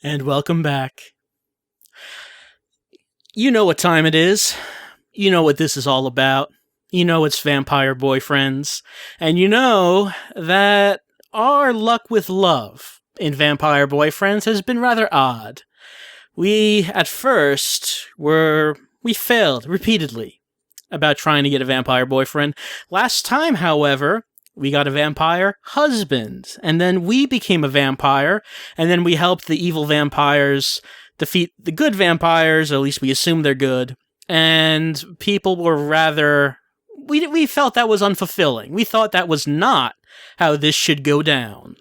And welcome back. You know what time it is. You know what this is all about. You know it's Vampire Boyfriends. And you know that our luck with love in Vampire Boyfriends has been rather odd. We, at first, we failed repeatedly about trying to get a vampire boyfriend. Last time, however, we got a vampire husband, and then we became a vampire, and then we helped the evil vampires defeat the good vampires, or at least we assume they're good, and people were rather... We felt that was unfulfilling. We thought that was not how this should go down.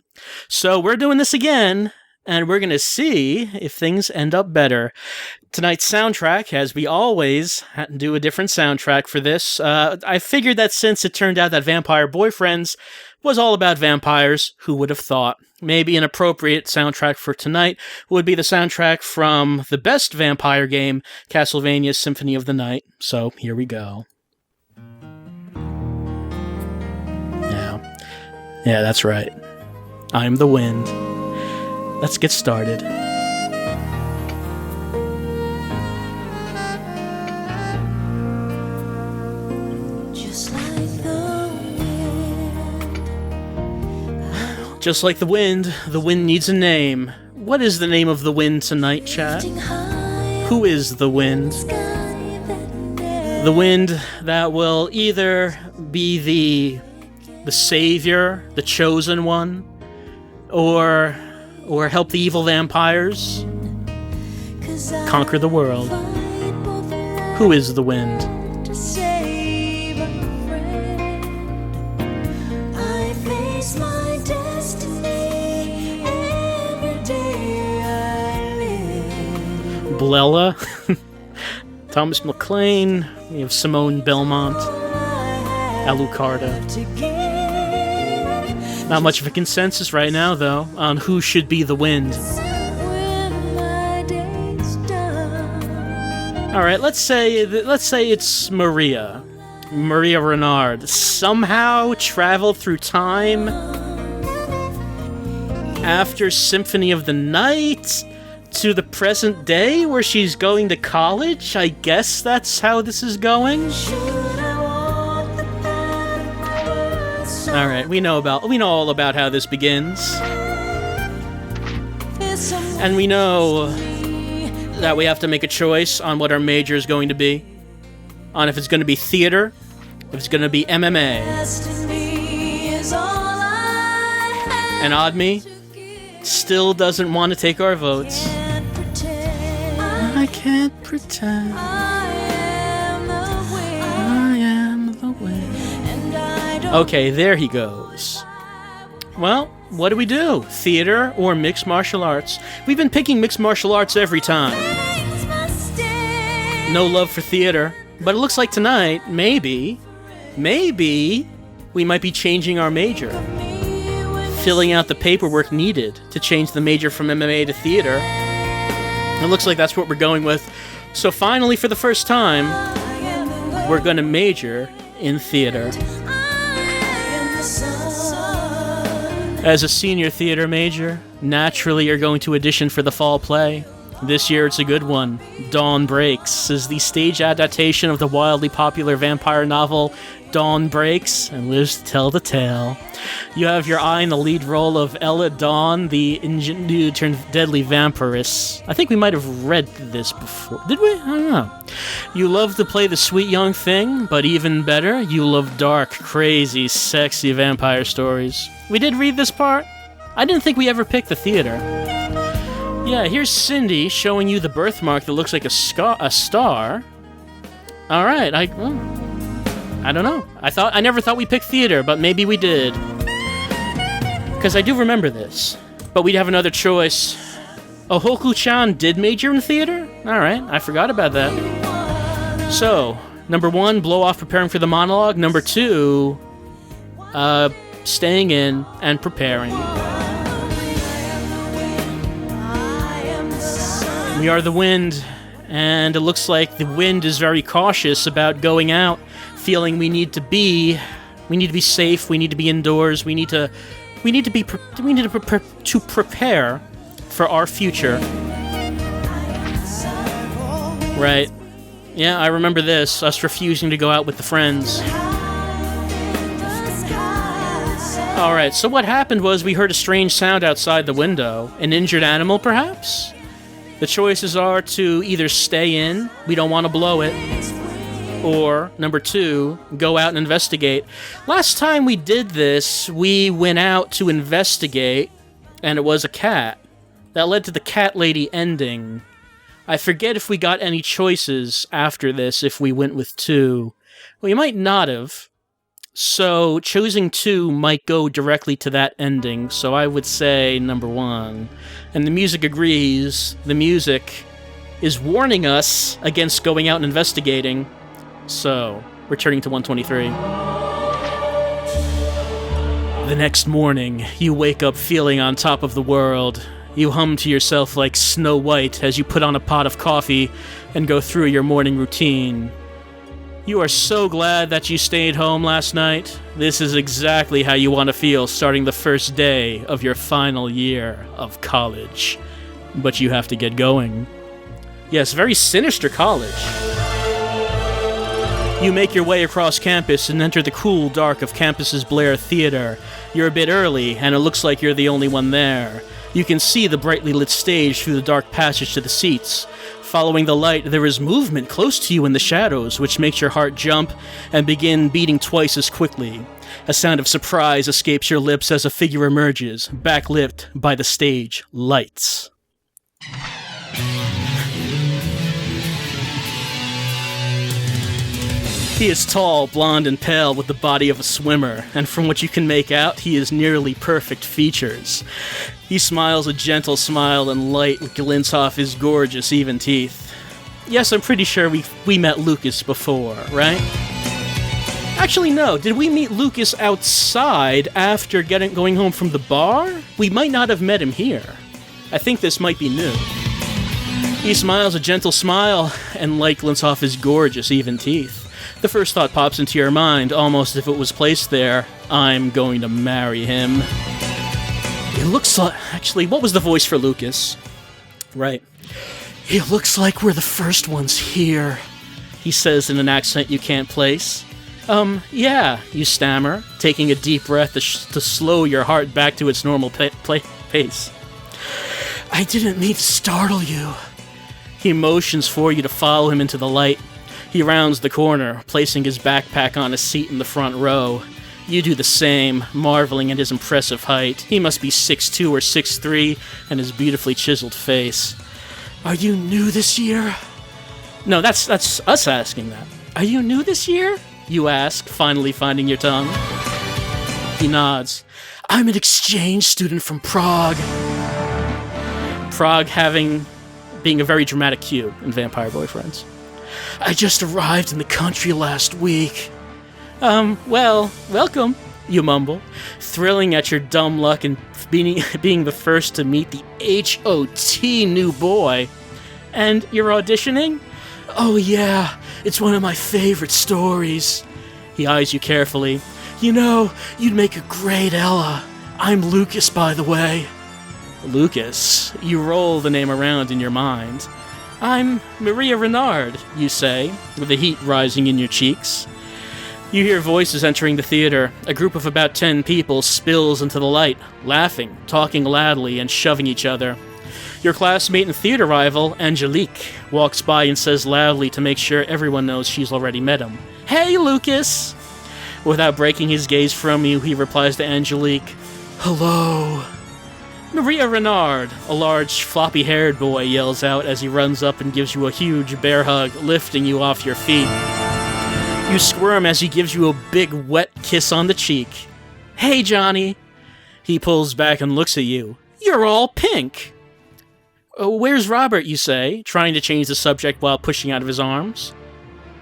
So we're doing this again, and we're going to see if things end up better. Tonight's soundtrack, as we always do a different soundtrack for this, I figured that since it turned out that Vampire Boyfriends was all about vampires, who would have thought? Maybe an appropriate soundtrack for tonight would be the soundtrack from the best vampire game, Castlevania Symphony of the Night. So here we go. Yeah, that's right. I'm the wind. Let's get started. Just like the wind needs a name. What is the name of the wind tonight, chat? Who is the wind? The wind that will either be the savior, the chosen one, or help the evil vampires conquer the world. Who is the wind? Blella, Thomas McLean, we have Simone Belmont, Alucarda. Not much of a consensus right now, though, on who should be the wind. Alright, let's say it's Maria. Maria Renard. Somehow traveled through time after Symphony of the Night to the present day where she's going to college. I guess that's how this is going. Alright, we know all about how this begins. And we know that we have to make a choice on what our major is going to be. On if it's going to be theater, if it's going to be MMA. And Oddme still doesn't want to take our votes. I can't pretend I am the wind. Okay, there he goes. Well, what do? Theater or mixed martial arts? We've been picking mixed martial arts every time. No love for theater. But it looks like tonight, maybe, we might be changing our major. Filling out the paperwork needed to change the major from MMA to theater. It looks like that's what we're going with. So finally, for the first time, we're going to major in theater. As a senior theater major, naturally you're going to audition for the fall play. This year it's a good one. Dawn Breaks is the stage adaptation of the wildly popular vampire novel Dawn Breaks and lives to tell the tale. You have your eye in the lead role of Ella Dawn, the ingenuity turned deadly vampiress. I think we might have read this before. Did we? I don't know. You love to play the sweet young thing, but even better, you love dark, crazy, sexy vampire stories. We did read this part. I didn't think we ever picked the theater. Yeah, here's Cindy showing you the birthmark that looks like a star. All right, I don't know. I never thought we picked theater, but maybe we did. Because I do remember this. But we'd have another choice. Ohoku-chan did major in theater? Alright, I forgot about that. So, number 1, blow off preparing for the monologue. Number 2, staying in and preparing. We are the wind, and it looks like the wind is very cautious about going out, feeling we need to be safe, we need to be indoors, we need to prepare for our future. Right. Yeah, I remember this, us refusing to go out with the friends. Alright, so what happened was we heard a strange sound outside the window. An injured animal, perhaps? The choices are to either stay in, we don't want to blow it, or, number 2, go out and investigate. Last time we did this, we went out to investigate, and it was a cat. That led to the cat lady ending. I forget if we got any choices after this if we went with 2. We might not have. So, choosing 2 might go directly to that ending, so I would say number 1. And the music agrees. The music is warning us against going out and investigating. So, returning to 123. The next morning, you wake up feeling on top of the world. You hum to yourself like Snow White as you put on a pot of coffee and go through your morning routine. You are so glad that you stayed home last night. This is exactly how you want to feel starting the first day of your final year of college. But you have to get going. Yes, very sinister college. You make your way across campus and enter the cool dark of campus's Blair Theater. You're a bit early, and it looks like you're the only one there. You can see the brightly lit stage through the dark passage to the seats. Following the light, there is movement close to you in the shadows, which makes your heart jump and begin beating twice as quickly. A sound of surprise escapes your lips as a figure emerges, backlit by the stage lights. He is tall, blonde, and pale with the body of a swimmer, and from what you can make out, he has nearly perfect features. He smiles a gentle smile and light glints off his gorgeous, even teeth. Yes, I'm pretty sure we met Lukas before, right? Actually, no. Did we meet Lukas outside after going home from the bar? We might not have met him here. I think this might be new. He smiles a gentle smile, and light glints off his gorgeous, even teeth. The first thought pops into your mind, almost if it was placed there. I'm going to marry him. It looks like... Actually, what was the voice for Lukas? Right. It looks like we're the first ones here, he says in an accent you can't place. Yeah, you stammer, taking a deep breath to slow your heart back to its normal pace. I didn't mean to startle you. He motions for you to follow him into the light. He rounds the corner, placing his backpack on a seat in the front row. You do the same, marveling at his impressive height. He must be 6'2" or 6'3", and his beautifully chiseled face. Are you new this year? No, that's us asking that. Are you new this year? You ask, finally finding your tongue. He nods. I'm an exchange student from Prague. Prague being a very dramatic cue in Vampire Boyfriends. I just arrived in the country last week. Well, welcome, you mumble, thrilling at your dumb luck and being the first to meet the HOT new boy. And you're auditioning? Oh yeah, it's one of my favorite stories. He eyes you carefully. You know, you'd make a great Ella. I'm Lukas, by the way. Lukas, you roll the name around in your mind. I'm Maria Renard, you say, with the heat rising in your cheeks. You hear voices entering the theater. A group of about 10 people spills into the light, laughing, talking loudly, and shoving each other. Your classmate and theater rival, Angelique, walks by and says loudly to make sure everyone knows she's already met him. Hey, Lukas! Without breaking his gaze from you, he replies to Angelique, Hello. Maria Renard, a large, floppy-haired boy, yells out as he runs up and gives you a huge bear hug, lifting you off your feet. You squirm as he gives you a big, wet kiss on the cheek. Hey, Johnny. He pulls back and looks at you. You're all pink. Where's Robert, you say, trying to change the subject while pushing out of his arms.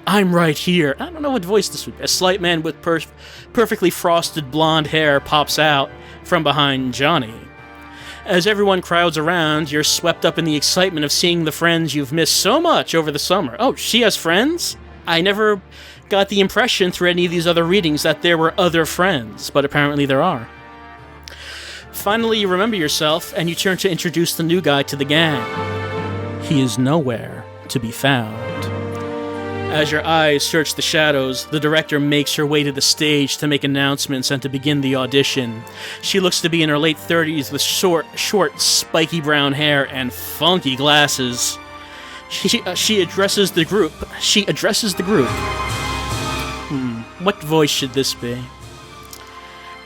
I'm right here. I don't know what voice this would be. A slight man with perfectly frosted blonde hair pops out from behind Johnny. As everyone crowds around, you're swept up in the excitement of seeing the friends you've missed so much over the summer. Oh, she has friends? I never got the impression through any of these other readings that there were other friends, but apparently there are. Finally, you remember yourself, and you turn to introduce the new guy to the gang. He is nowhere to be found. As your eyes search the shadows, the director makes her way to the stage to make announcements and to begin the audition. She looks to be in her late 30s with short, spiky brown hair and funky glasses. She addresses the group. What voice should this be?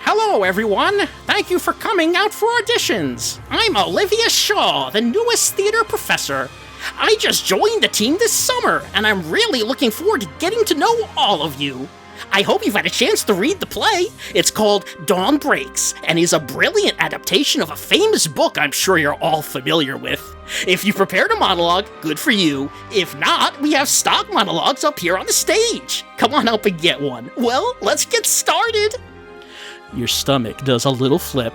Hello, everyone. Thank you for coming out for auditions. I'm Olivia Shaw, the newest theater professor. I just joined the team this summer, and I'm really looking forward to getting to know all of you. I hope you've had a chance to read the play. It's called Dawn Breaks, and is a brilliant adaptation of a famous book I'm sure you're all familiar with. If you prepared a monologue, good for you. If not, we have stock monologues up here on the stage. Come on up and get one. Well, let's get started. Your stomach does a little flip.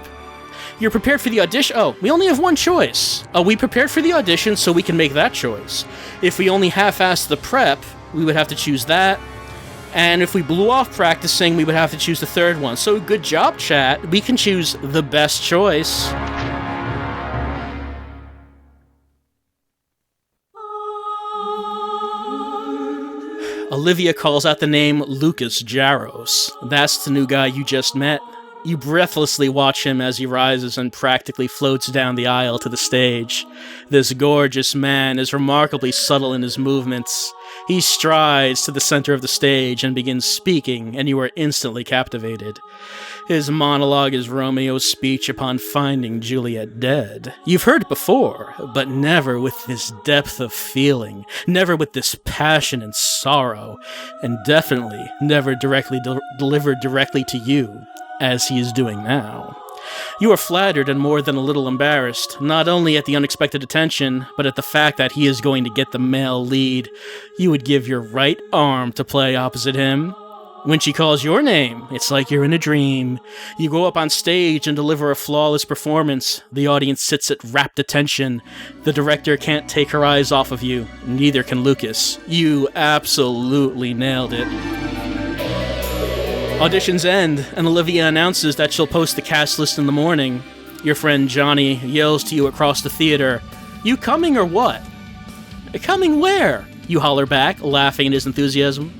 You're prepared for the audition? Oh, we only have one choice. Are we prepared for the audition so we can make that choice? If we only half-assed the prep, we would have to choose that. And if we blew off practicing, we would have to choose the third one. So good job, chat. We can choose the best choice. Olivia calls out the name Lukas Jaros. That's the new guy you just met. You breathlessly watch him as he rises and practically floats down the aisle to the stage. This gorgeous man is remarkably subtle in his movements. He strides to the center of the stage and begins speaking, and you are instantly captivated. His monologue is Romeo's speech upon finding Juliet dead. You've heard it before, but never with this depth of feeling, never with this passion and sorrow, and definitely never delivered directly to you, as he is doing now. You are flattered and more than a little embarrassed, not only at the unexpected attention, but at the fact that he is going to get the male lead. You would give your right arm to play opposite him. When she calls your name, it's like you're in a dream. You go up on stage and deliver a flawless performance. The audience sits at rapt attention. The director can't take her eyes off of you. Neither can Lukas. You absolutely nailed it. Auditions end, and Olivia announces that she'll post the cast list in the morning. Your friend Johnny yells to you across the theater, "You coming or what?" "Coming where?" you holler back, laughing at his enthusiasm.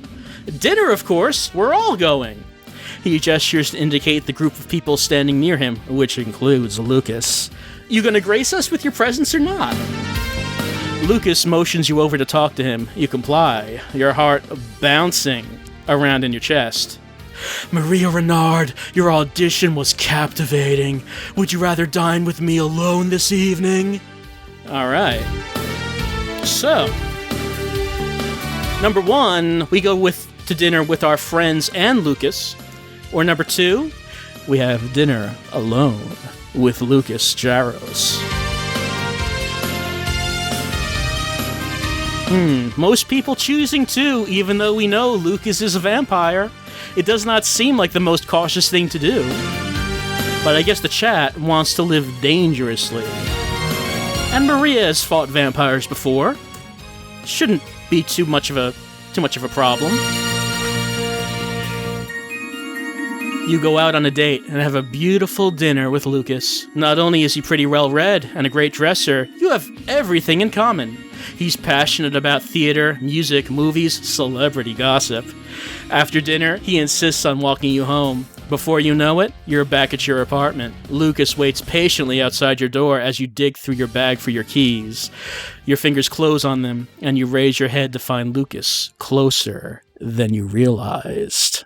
"Dinner, of course. We're all going." He gestures to indicate the group of people standing near him, which includes Lukas. "You gonna grace us with your presence or not?" Lukas motions you over to talk to him. You comply, your heart bouncing around in your chest. "Maria Renard, your audition was captivating. Would you rather dine with me alone this evening?" All right. So, number one, we go to dinner with our friends and Lukas. Or number two, we have dinner alone with Lukas Jaros. Most people choosing two, even though we know Lukas is a vampire. It does not seem like the most cautious thing to do. But I guess the chat wants to live dangerously. And Maria has fought vampires before. Shouldn't be too much of a problem. You go out on a date and have a beautiful dinner with Lukas. Not only is he pretty well read and a great dresser, you have everything in common. He's passionate about theater, music, movies, celebrity gossip. After dinner, he insists on walking you home. Before you know it, you're back at your apartment. Lukas waits patiently outside your door as you dig through your bag for your keys. Your fingers close on them, and you raise your head to find Lukas closer than you realized.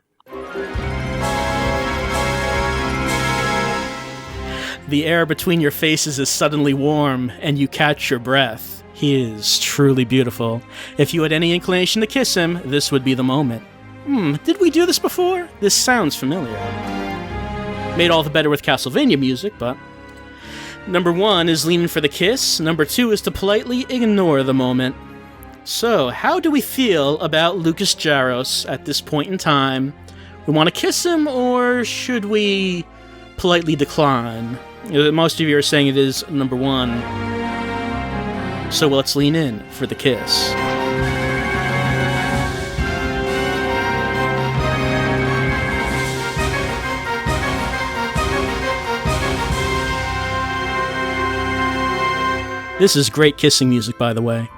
The air between your faces is suddenly warm, and you catch your breath. He is truly beautiful. If you had any inclination to kiss him, this would be the moment. Did we do this before? This sounds familiar. Made all the better with Castlevania music, but... Number one is leaning for the kiss. Number two is to politely ignore the moment. So, how do we feel about Lukas Jaros at this point in time? We want to kiss him, or should we politely decline? Most of you are saying it is number one. So let's lean in for the kiss. This is great kissing music, by the way.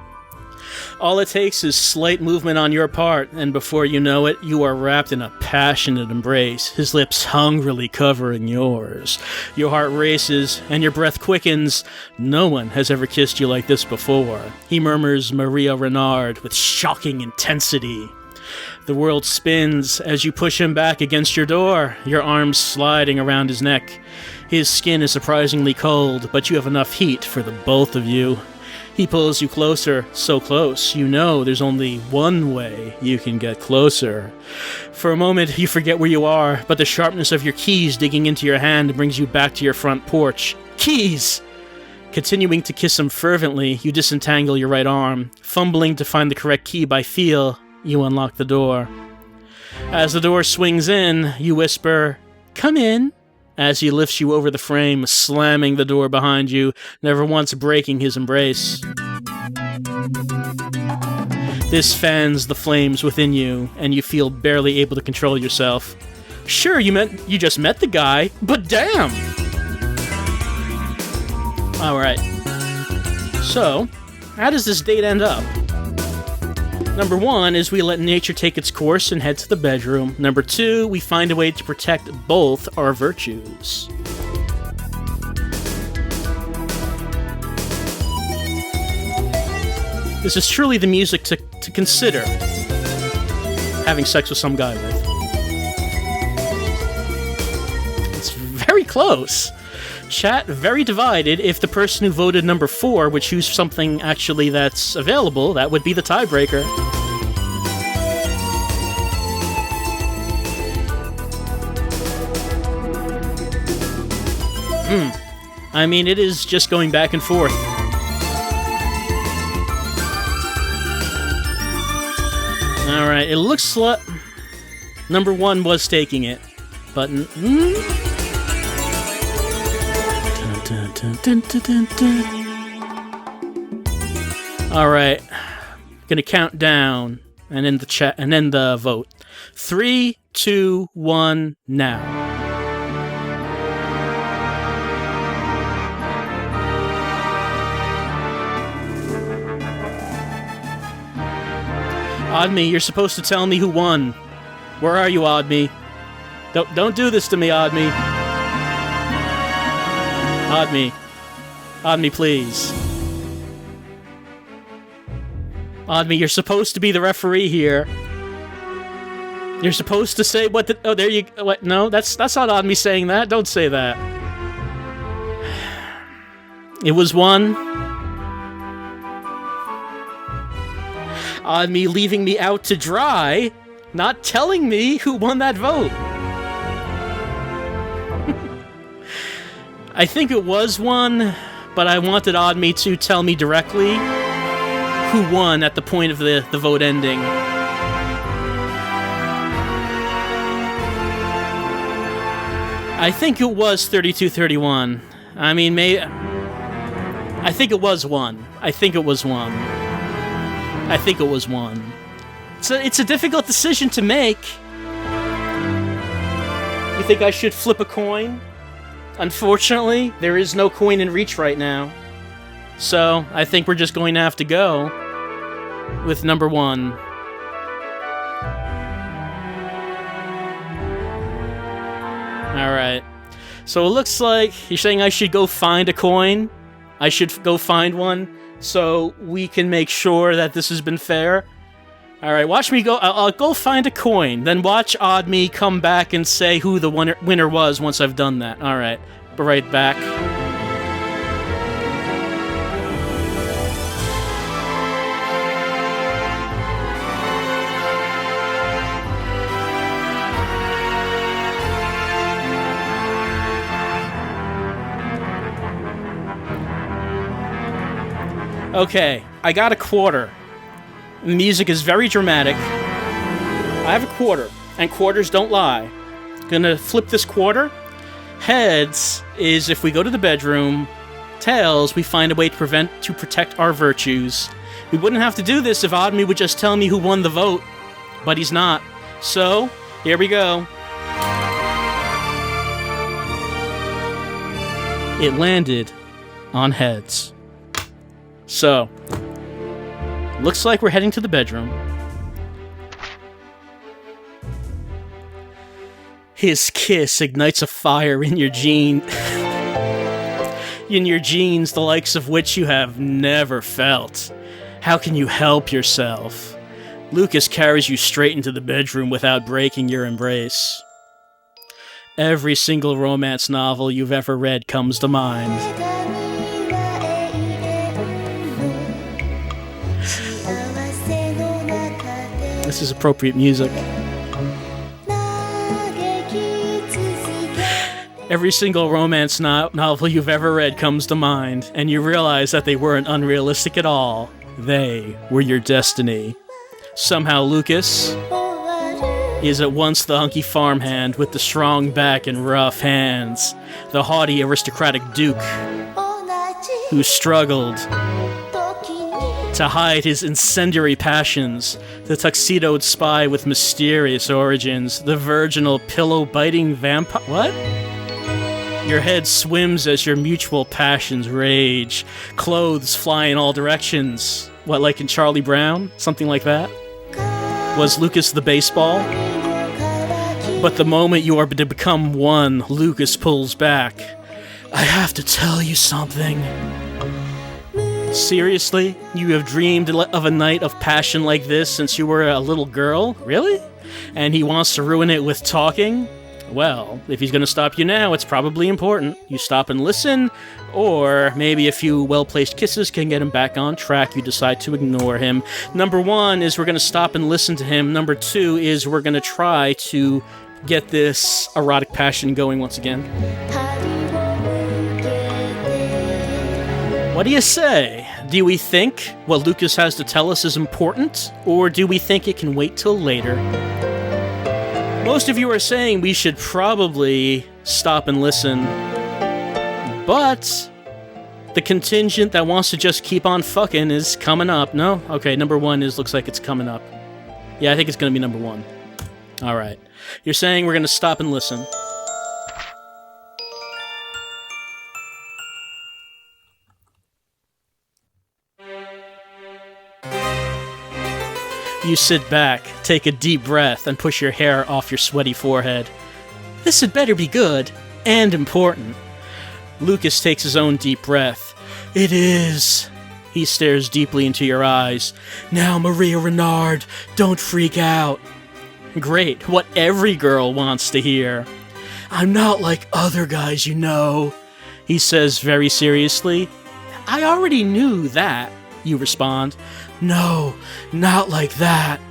All it takes is slight movement on your part, and before you know it, you are wrapped in a passionate embrace, his lips hungrily covering yours. Your heart races, and your breath quickens. No one has ever kissed you like this before. He murmurs Maria Renard with shocking intensity. The world spins as you push him back against your door, your arms sliding around his neck. His skin is surprisingly cold, but you have enough heat for the both of you. He pulls you closer, so close, you know there's only one way you can get closer. For a moment, you forget where you are, but the sharpness of your keys digging into your hand brings you back to your front porch. Keys! Continuing to kiss him fervently, you disentangle your right arm. Fumbling to find the correct key by feel, you unlock the door. As the door swings in, you whisper, "Come in," as he lifts you over the frame, slamming the door behind you, never once breaking his embrace. This fans the flames within you, and you feel barely able to control yourself. Sure, you just met the guy, but damn! Alright. So, how does this date end up? Number 1 is we let nature take its course and head to the bedroom. Number 2, we find a way to protect both our virtues. This is truly the music to consider having sex with some guy with. It's very close. Chat very divided. If the person who voted number 4 would choose something actually that's available, that would be the tiebreaker. I mean, it is just going back and forth. Alright, it looks like number 1 was taking it, but... Alright, gonna count down and end the chat and end the vote. 3, 2, 1, now. Oddme, you're supposed to tell me who won. Where are you, Oddme? Don't do this to me, Oddme. Oddme, please. Oddme, you're supposed to be the referee here. You're supposed to say what the... Oh, there you... What? No, that's not Oddme saying that. Don't say that. It was one... Oddme leaving me out to dry, not telling me who won that vote. I think it was one, but I wanted Oddme to tell me directly who won at the point of the vote ending. I think it was 32-31. I mean, I think it was one. I think it was one. It's a difficult decision to make. You think I should flip a coin? Unfortunately, there is no coin in reach right now. So, I think we're just going to have to go with number 1. Alright. So it looks like you're saying I should go find a coin? I should go find one so we can make sure that this has been fair? Alright, watch me go. I'll go find a coin, then watch Oddme come back and say who the winner was once I've done that. Alright, be right back. Okay, I got a quarter. The music is very dramatic. I have a quarter, and quarters don't lie. Gonna flip this quarter. Heads is if we go to the bedroom. Tails, we find a way to protect our virtues. We wouldn't have to do this if Oddme would just tell me who won the vote, but he's not. So, here we go. It landed on heads. So, looks like we're heading to the bedroom. His kiss ignites a fire in your jeans, the likes of which you have never felt. How can you help yourself? Lukas carries you straight into the bedroom without breaking your embrace. Every single romance novel you've ever read comes to mind. This is appropriate music. Every single romance novel you've ever read comes to mind, and you realize that they weren't unrealistic at all. They were your destiny. Somehow Lukas is at once the hunky farmhand with the strong back and rough hands, the haughty aristocratic duke who struggled to hide his incendiary passions, the tuxedoed spy with mysterious origins, the virginal pillow-biting vampire— what? Your head swims as your mutual passions rage. Clothes fly in all directions. What, like in Charlie Brown? Something like that? Was Lukas the baseball? But the moment you are to become one, Lukas pulls back. I have to tell you something. Seriously? You have dreamed of a night of passion like this since you were a little girl? Really? And he wants to ruin it with talking? Well, if he's going to stop you now, it's probably important. You stop and listen, or maybe a few well-placed kisses can get him back on track. You decide to ignore him. Number one is we're going to stop and listen to him. Number two is we're going to try to get this erotic passion going once again. What do you say? Do we think what Lukas has to tell us is important, or do we think it can wait till later? Most of you are saying we should probably stop and listen, but the contingent that wants to just keep on fucking is coming up. No? Okay, number one looks like it's coming up. Yeah, I think it's going to be number one. Alright. You're saying we're going to stop and listen. You sit back, take a deep breath, and push your hair off your sweaty forehead. This had better be good and important. Lukas takes his own deep breath. It is. He stares deeply into your eyes. Now, Maria Renard, don't freak out. Great, what every girl wants to hear. I'm not like other guys, you know, he says very seriously. I already knew that, you respond. No, not like that.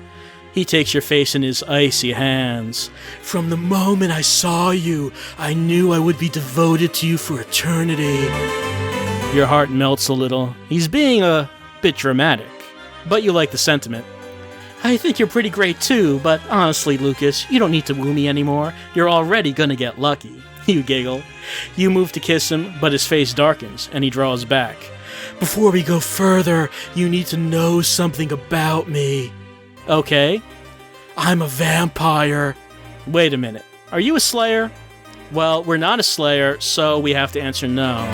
He takes your face in his icy hands. From the moment I saw you, I knew I would be devoted to you for eternity. Your heart melts a little. He's being a bit dramatic, but you like the sentiment. I think you're pretty great too, but honestly, Lukas, you don't need to woo me anymore. You're already gonna get lucky. You giggle. You move to kiss him, but his face darkens, and he draws back. Before we go further, you need to know something about me. Okay. I'm a vampire. Wait a minute. Are you a slayer? Well, we're not a slayer, so we have to answer no.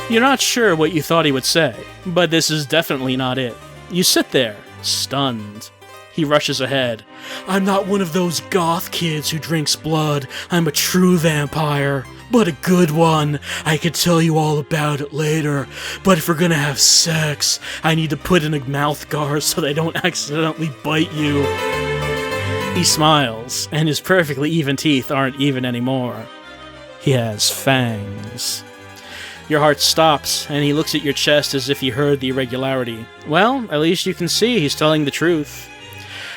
You're not sure what you thought he would say, but this is definitely not it. You sit there, stunned. He rushes ahead. I'm not one of those goth kids who drinks blood. I'm a true vampire. But a good one. I could tell you all about it later. But if we're gonna have sex, I need to put in a mouth guard so they don't accidentally bite you. He smiles, and his perfectly even teeth aren't even anymore. He has fangs. Your heart stops, and he looks at your chest as if he heard the irregularity. Well, at least you can see he's telling the truth.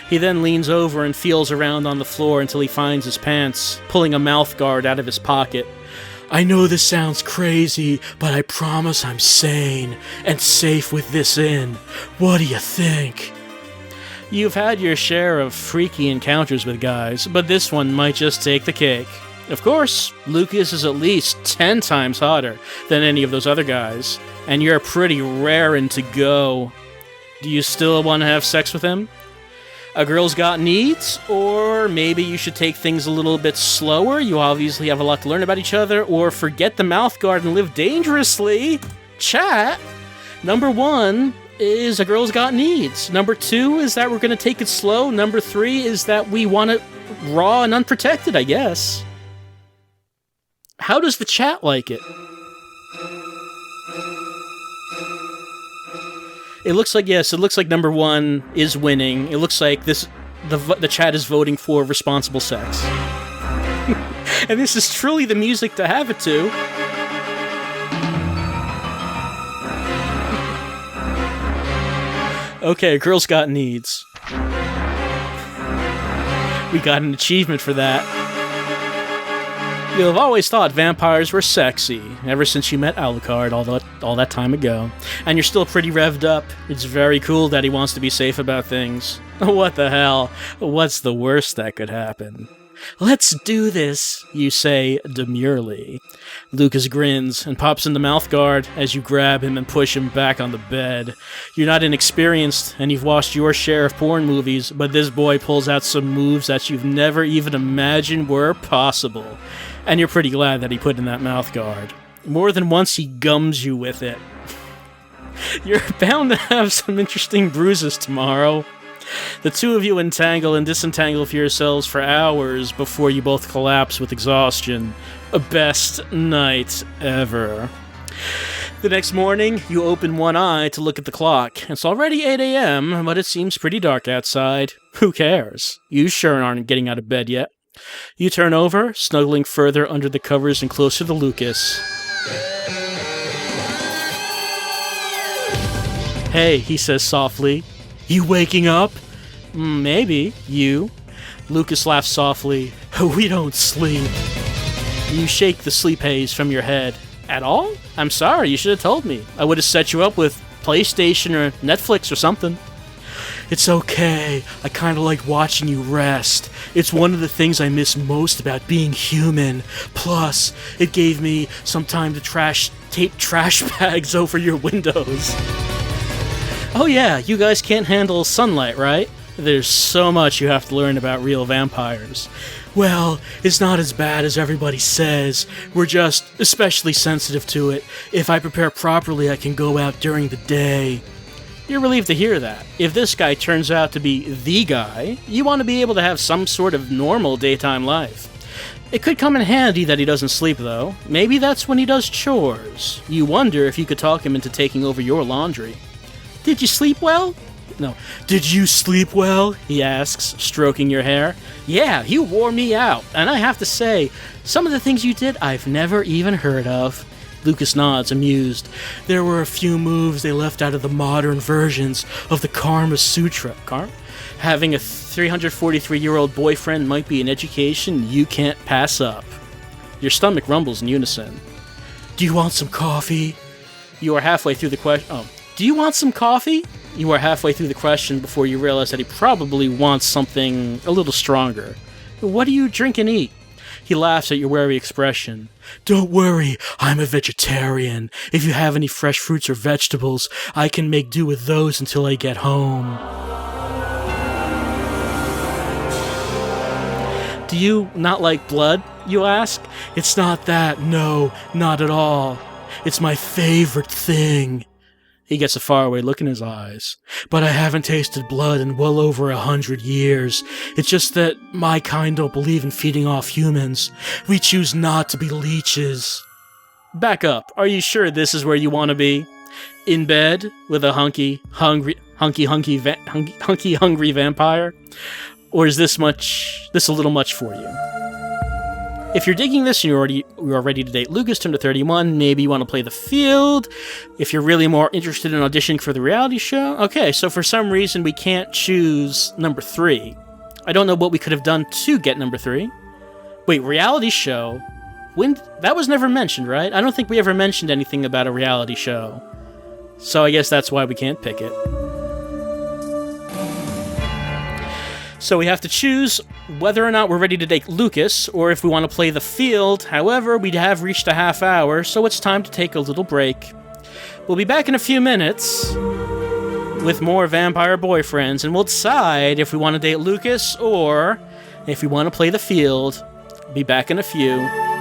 He then leans over and feels around on the floor until he finds his pants, pulling a mouth guard out of his pocket. I know this sounds crazy, but I promise I'm sane and safe with this in. What do you think? You've had your share of freaky encounters with guys, but this one might just take the cake. Of course, Lukas is at least 10 times hotter than any of those other guys, and you're pretty raring to go. Do you still want to have sex with him? A girl's got needs, or maybe you should take things a little bit slower. You obviously have a lot to learn about each other, or forget the mouth guard and live dangerously. Chat. Number 1 is a girl's got needs. Number 2 is that we're going to take it slow. Number 3 is that we want it raw and unprotected, I guess. How does the chat like it? It looks like, yes, it looks like number 1 is winning. It looks like the chat is voting for responsible sex. And this is truly the music to have it to. Okay, girls got needs. We got an achievement for that. You'll have always thought vampires were sexy, ever since you met Alucard all that time ago. And you're still pretty revved up. It's very cool that he wants to be safe about things. What the hell? What's the worst that could happen? Let's do this, you say demurely. Lukas grins and pops in the mouth guard as you grab him and push him back on the bed. You're not inexperienced, and you've watched your share of porn movies, but this boy pulls out some moves that you've never even imagined were possible. And you're pretty glad that he put in that mouth guard. More than once he gums you with it. You're bound to have some interesting bruises tomorrow. The two of you entangle and disentangle for yourselves for hours before you both collapse with exhaustion. A best night ever. The next morning, you open one eye to look at the clock. It's already 8 a.m., but it seems pretty dark outside. Who cares? You sure aren't getting out of bed yet. You turn over, snuggling further under the covers and closer to Lukas. Hey, he says softly. You waking up? Maybe. You? Lukas laughs softly. We don't sleep. You shake the sleep haze from your head. At all? I'm sorry, you should have told me. I would have set you up with PlayStation or Netflix or something. It's okay. I kind of like watching you rest. It's one of the things I miss most about being human. Plus, it gave me some time to tape trash bags over your windows. Oh yeah, you guys can't handle sunlight, right? There's so much you have to learn about real vampires. Well, it's not as bad as everybody says. We're just especially sensitive to it. If I prepare properly, I can go out during the day. You're relieved to hear that. If this guy turns out to be the guy, you want to be able to have some sort of normal daytime life. It could come in handy that he doesn't sleep, though. Maybe that's when he does chores. You wonder if you could talk him into taking over your laundry. Did you sleep well? No. Did you sleep well? He asks, stroking your hair. Yeah, you wore me out. And I have to say, some of the things you did I've never even heard of. Lukas nods, amused. There were a few moves they left out of the modern versions of the Karma Sutra. Having a 343-year-old boyfriend might be an education you can't pass up. Your stomach rumbles in unison. Do you want some coffee? You are halfway through the question. Do you want some coffee? You are halfway through the question before you realize that he probably wants something a little stronger. What do you drink and eat? He laughs at your wary expression. Don't worry, I'm a vegetarian. If you have any fresh fruits or vegetables, I can make do with those until I get home. Do you not like blood, you ask? It's not that, no, not at all. It's my favorite thing. He gets a faraway look in his eyes. But I haven't tasted blood in well over 100 years. It's just that my kind don't believe in feeding off humans. We choose not to be leeches. Back up. Are you sure this is where you want to be? In bed with a hunky, hungry vampire? Or is this a little much for you? If you're digging this and you are ready to date Lukas, turn to 31, maybe you want to play the field. If you're really more interested in auditioning for the reality show, okay, so for some reason we can't choose number 3. I don't know what we could have done to get number 3. Wait, reality show? That was never mentioned, right? I don't think we ever mentioned anything about a reality show. So I guess that's why we can't pick it. So we have to choose whether or not we're ready to date Lukas, or if we want to play the field. However, we have reached a half hour, so it's time to take a little break. We'll be back in a few minutes. with more vampire boyfriends, and we'll decide if we want to date Lukas or if we want to play the field. Be back in a few.